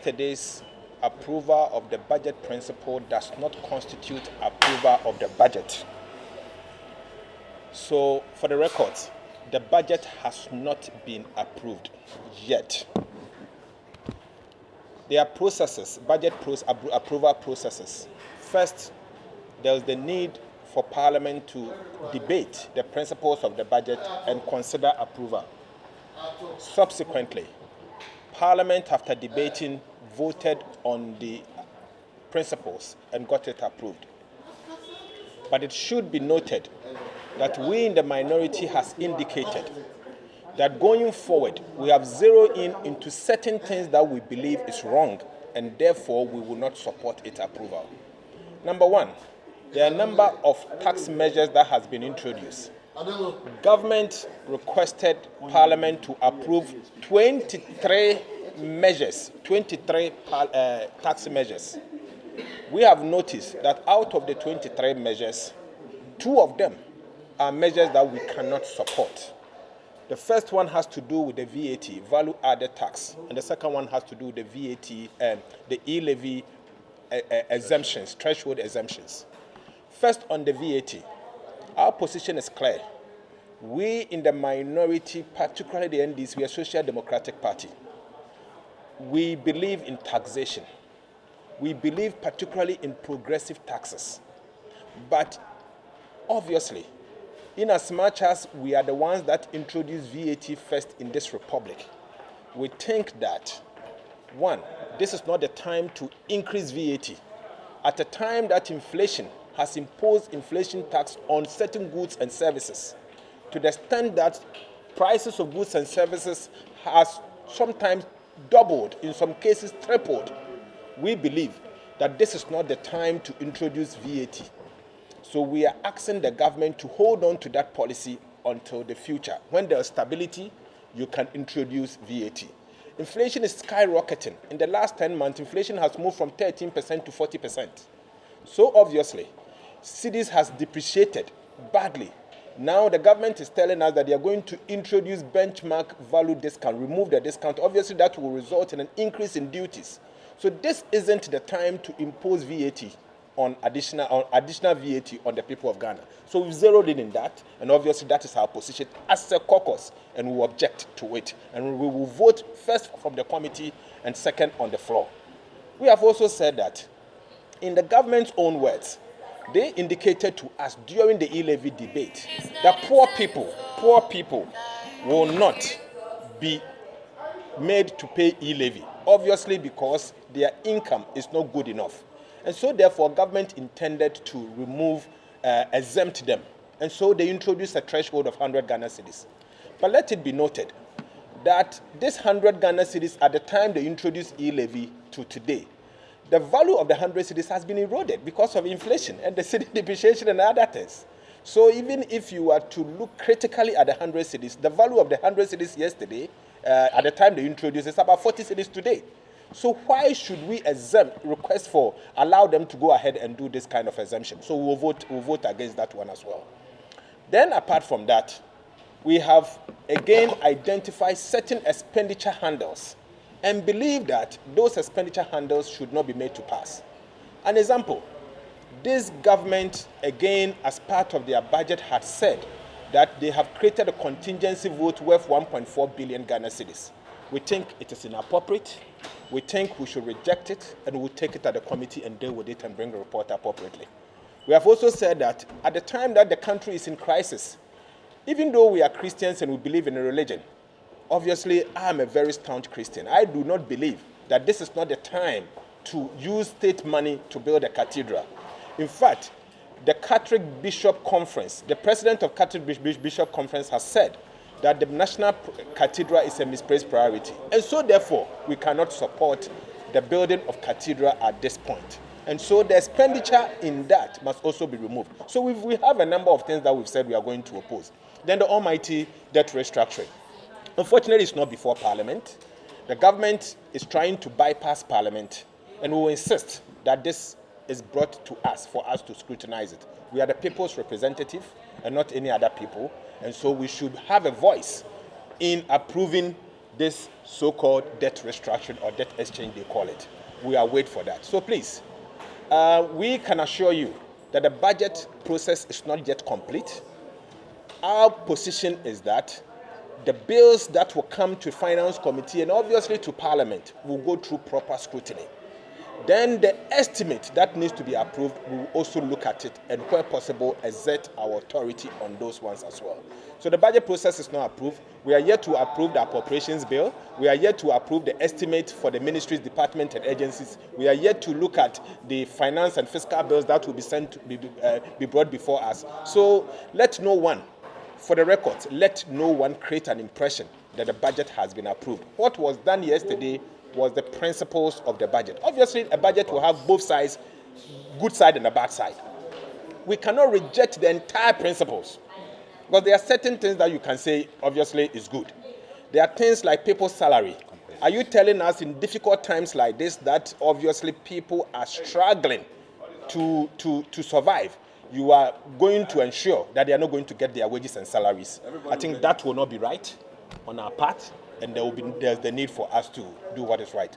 yesterday's approval of the budget principle does not constitute approval of the budget. So, for the record, the budget has not been approved yet. There are processes, approval processes. First, there is the need for Parliament to debate the principles of the budget and consider approval. Subsequently, Parliament, after debating, voted on the principles and got it approved. But it should be noted that we in the minority has indicated that going forward, we have zeroed in into certain things that we believe is wrong, and therefore we will not support its approval. Number one, there are a number of tax measures that has been introduced. Government requested Parliament to approve 23 measures, tax measures. We have noticed that out of the 23 measures, 2 of them are measures that we cannot support. The first one has to do with the VAT, value added tax, and the second one has to do with the VAT, the e-levy exemptions, threshold exemptions. First, on the VAT, our position is clear. We in the minority, particularly the NDs, we are a Social Democratic Party. We believe in taxation. We believe particularly in progressive taxes. But obviously, in as much as we are the ones that introduced VAT first in this republic, we think that, one, this is not the time to increase VAT. At a time that inflation has imposed inflation tax on certain goods and services, to the extent that prices of goods and services has sometimes doubled, in some cases tripled, we believe that this is not the time to introduce VAT. So we are asking the government to hold on to that policy until the future. When there is stability, you can introduce VAT. Inflation is skyrocketing. In the last 10 months, inflation has moved from 13% to 40%. So obviously, cedis has depreciated badly. Now the government is telling us that they are going to introduce benchmark value discount, remove the discount. Obviously, that will result in an increase in duties. So this isn't the time to impose VAT on additional VAT on the people of Ghana. So we've zeroed in that, and obviously that is our position as a caucus, and we will object to it. And we will vote first from the committee and second on the floor. We have also said that, in the government's own words, they indicated to us during the e-levy debate that poor people will not be made to pay e-levy, obviously because their income is not good enough. And so therefore government intended to exempt them. And so they introduced a threshold of 100 Ghana cedis. But let it be noted that this 100 Ghana cedis, at the time they introduced e-levy to today, the value of the 100 cedis has been eroded because of inflation and the cedi depreciation and other things. So even if you are to look critically at the 100 cedis, the value of the 100 cedis yesterday, at the time they introduced, is about 40 cedis today. So why should we allow them to go ahead and do this kind of exemption? So we'll vote against that one as well. Then apart from that, we have again identified certain expenditure handles and believe that those expenditure handles should not be made to pass. An example, this government, again, as part of their budget, had said that they have created a contingency vote worth 1.4 billion Ghana cedis. We think it is inappropriate. We think we should reject it, and we'll take it to the committee and deal with it and bring a report appropriately. We have also said that at the time that the country is in crisis, even though we are Christians and we believe in a religion, obviously I am a very staunch Christian. I do not believe that this is not the time to use state money to build a cathedral. In fact, the Catholic Bishop Conference, the president of Catholic Bishop Conference has said that the National Cathedral is a misplaced priority. And so therefore, we cannot support the building of cathedral at this point. And so the expenditure in that must also be removed. So we have a number of things that we've said we are going to oppose. Then the almighty debt restructuring. Unfortunately, it's not before Parliament. The government is trying to bypass Parliament, and we will insist that this is brought to us for us to scrutinize it. We are the people's representative and not any other people, and so we should have a voice in approving this so-called debt restructuring or debt exchange, they call it. We are waiting for that. So please, we can assure you that the budget process is not yet complete. Our position is that the bills that will come to Finance Committee and obviously to Parliament will go through proper scrutiny. Then the estimate that needs to be approved, we will also look at it and where possible exert our authority on those ones as well. So the budget process is not approved. We are yet to approve the appropriations bill. We are yet to approve the estimate for the ministries, departments and agencies. We are yet to look at the finance and fiscal bills that will be brought before us. So let no one, for the record, let no one create an impression that the budget has been approved. What was done yesterday was the principles of the budget. Obviously, a budget will have both sides, good side and a bad side. We cannot reject the entire principles because there are certain things that you can say, obviously, is good. There are things like people's salary. Are you telling us in difficult times like this that obviously people are struggling to survive? You are going to ensure that they are not going to get their wages and salaries. I think that will not be right on our part, and there's the need for us to do what is right.